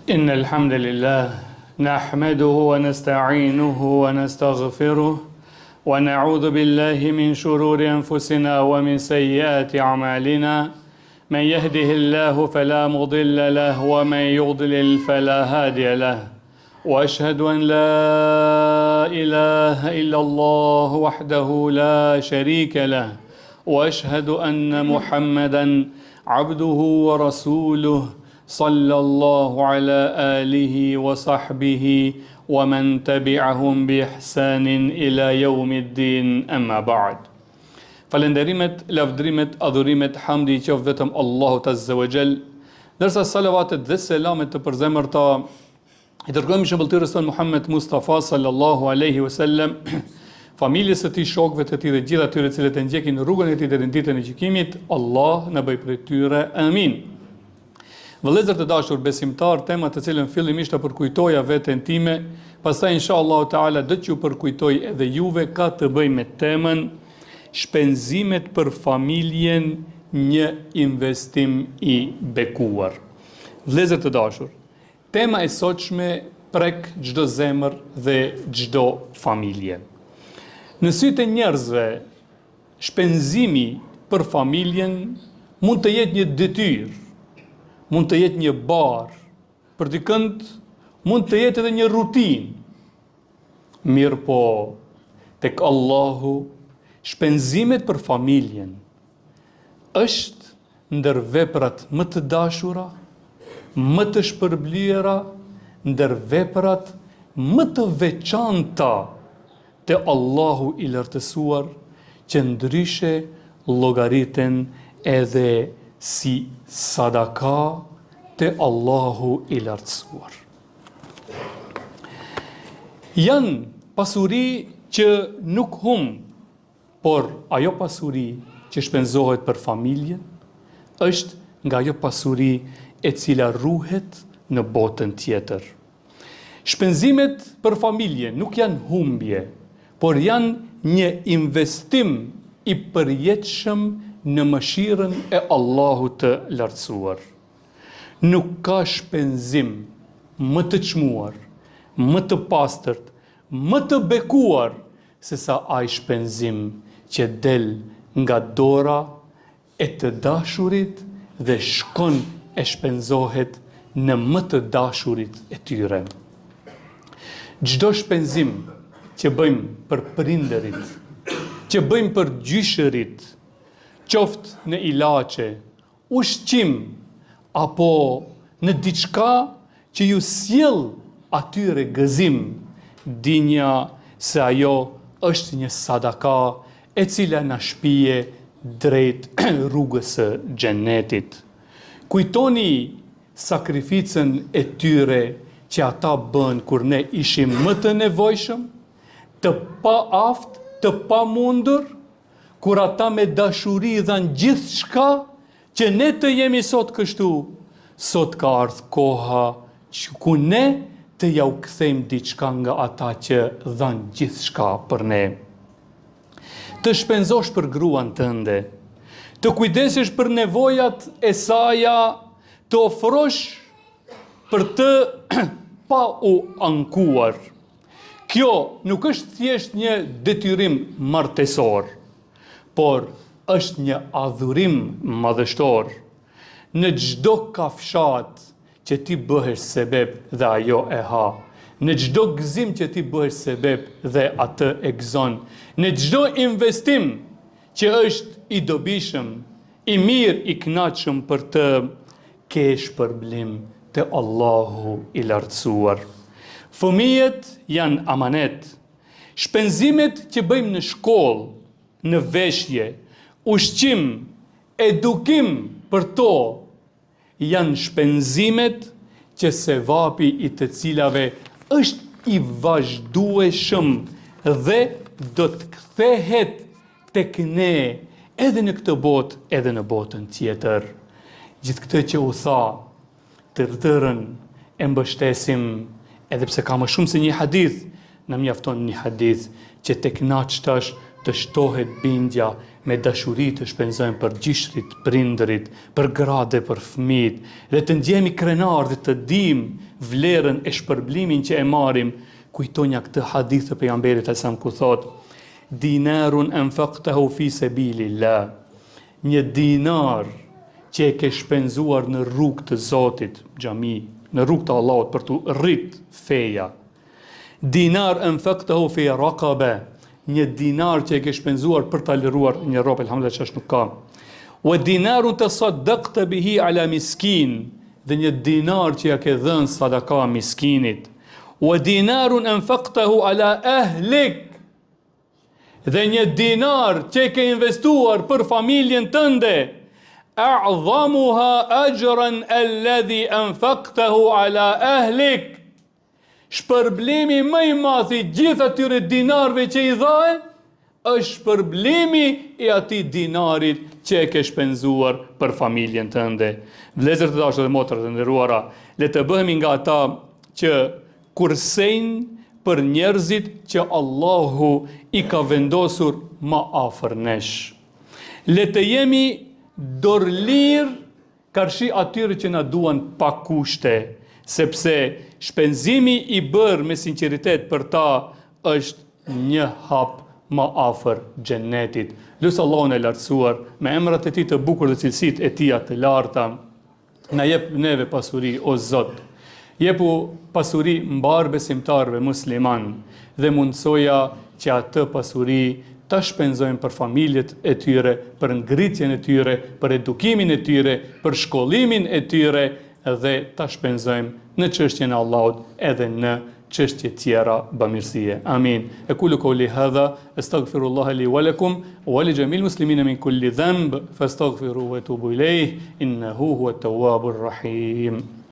إن الحمد لله نحمده ونستعينه ونستغفره ونعوذ بالله من شرور أنفسنا ومن سيئات أعمالنا من يهده الله فلا مضل له ومن يضلل فلا هادي له وأشهد أن لا إله إلا الله وحده لا شريك له وأشهد أن محمدا عبده ورسوله صلى الله على آله وصحبه ومن تبعهم بإحسان إلى يوم الدين أما بعد. Falenderimet, lavdrimet, adhurimet, hamdi I qoftë vetëm Allahut Azza wa Jall, ndërsa salavatet dhe selamet të përzemërta I dërgojmë shëmbëltyrës tonë Muhammed Mustafa sallallahu alaihi wasallam, familjes së tij, shokëve të tij dhe gjithë atyre të cilët e ndjekin rrugën e tij deri në ditën e gjykimit. Allah na bëj prej tyre. Amin. Vëllezër të dashur besimtar, tema të cilën fillimisht e përkujtoja veten time, pastaj inshallah taala do t'ju përkujtoj edhe juve, ka të bëjë me temën shpenzimet për familjen, një investim I bekuar. Vëllezër të dashur, tema e sotshme prek çdo zemër dhe çdo familje. Në sytë e njerëzve, shpenzimi për familjen mund të jetë një detyrë, mund të jetë një barë, për dikënd mund të jetë edhe një rutinë. Mirë po, tek Allahu, shpenzimet për familjen është ndër veprat më të dashura, më të shpërblyera, ndër veprat më të veçanta te Allahu I lartësuar, që ndryshe llogariten edhe si sadaka te Allahu I lartësuar. Janë pasuri që nuk humb, por ajo pasuri që shpenzohet për familjen është nga ajo pasuri e cila ruhet në botën tjetër. Shpenzimet për familjen nuk janë humbje, por janë një investim I përjetshëm në mëshirën e Allahut të lartësuar. Nuk ka shpenzim më të çmuar, më të pastërt, më të bekuar se sa ai shpenzim që del nga dora e të dashurit dhe shkon e shpenzohet në më të dashurit e tyre. Çdo shpenzim që bëjmë për prindërit, që bëjmë për gjyshërit, qoftë në ilaçe, ushqim, apo në diçka që ju sjell atyre gëzim, dinja se ajo është një sadaka e cila na shpije drejt rrugës së xhenetit. Kujtoni sakrificën e tyre që ata bën kur ne ishim më të nevojshëm, të paaft, të pamundur, kur ata me dashuri dhanë gjithçka që ne të jemi sot kështu. Sot ka ardhur koha që ku ne të ja u kthejmë diçka nga ata që dhanë gjithçka për ne. Të shpenzosh për gruan tënde, të kujdesesh për nevojat e saja, të ofrosh për të pa u ankuar. Kjo nuk është thjesht një detyrim martesor, por është një adhurim madhështor. Në çdo kafshat që ti bëhesh sebeb dhe ajo e ha, në çdo gëzim që ti bëhesh sebeb dhe atë e gëzon, në çdo investim që është I dobishëm, I mirë, I kënaqshëm për të, ke shpërblim te Allahu I lartësuar. Fëmijët janë amanet. Shpenzimet që bëjmë në shkollë, në veshje, ushqim, edukim për to, janë shpenzimet që sevapi I të cilave është I vazhdueshëm dhe do të kthehet tek ne edhe në këtë botë, edhe në botën tjetër. Gjithë këtë që u tha, të tërën e mbështesim, edhe pse ka më shumë se një hadith, në mjafton një hadith që tek na qëtash të shtohet bindja me dashuri të shpenzojmë për gjishrit, prindërit, për grade, për fëmijët, dhe të ndjehemi krenar dhe të dim vlerën e shpërblimin që e marrim, kujtonja këtë hadith të pejgamberit sallallahu ku thot: dinarun anfaqtahu fi sabilillah. Një dinar që e ke shpenzuar në rrugë të Zotit, xhami, në rrugë të Allahut për të rrit feja. Dinar anfaqtahu fi raqaba. Një dinar që e ke shpenzuar për ta liruar një rob, elhamdulillah ç'është nuk ka. Wa dinarun tasaddaqta bihi ala miskin. Dhe një dinar që ja ke dhënë sadaka miskinit. Wa dinarun anfaqtahu ala ahlik. Dhe një dinar që ke investuar për familjen tënde. A'dhamuha ajran alladhi anfaqtahu ala ahlik. Shpërblimi më i madh i gjithë atyre dinarëve që i dhaje është shpërblimi i atij dinarit që e ke shpenzuar për familjen tënde. Vëllezër të dashur dhe motra të nderuara, le të bëhemi nga ata që kursejnë për njerëzit që Allahu i ka vendosur më afër nesh. Le të jemi dorëlir karshi atyre që na duan pa kushte, sepse shpenzimi i bërë me sinqeritet për ta është një hap më afër xhenetit. Lusë Allahun e lartësuar me emrat e tij të bukur dhe cilësitë e tij të larta, na jep neve pasuri o Zot. Jepu pasuri mbar besimtarëve musliman dhe mundsoja që atë pasuri ta shpenzojmë për familjet e tyre, për ngritjen e tyre, për edukimin e tyre, për shkollimin e tyre dhe ta shpenzojmë në çështjen e Allahut edhe në çështje tjera bamirësie. Amin. Aqulu qawli hadha astaghfirullaha li wa lakum wa li jamil muslimina min kulli dhanb fastaghfiruhu wa tubu ilayh innahu huwa at-tawwabur rahim.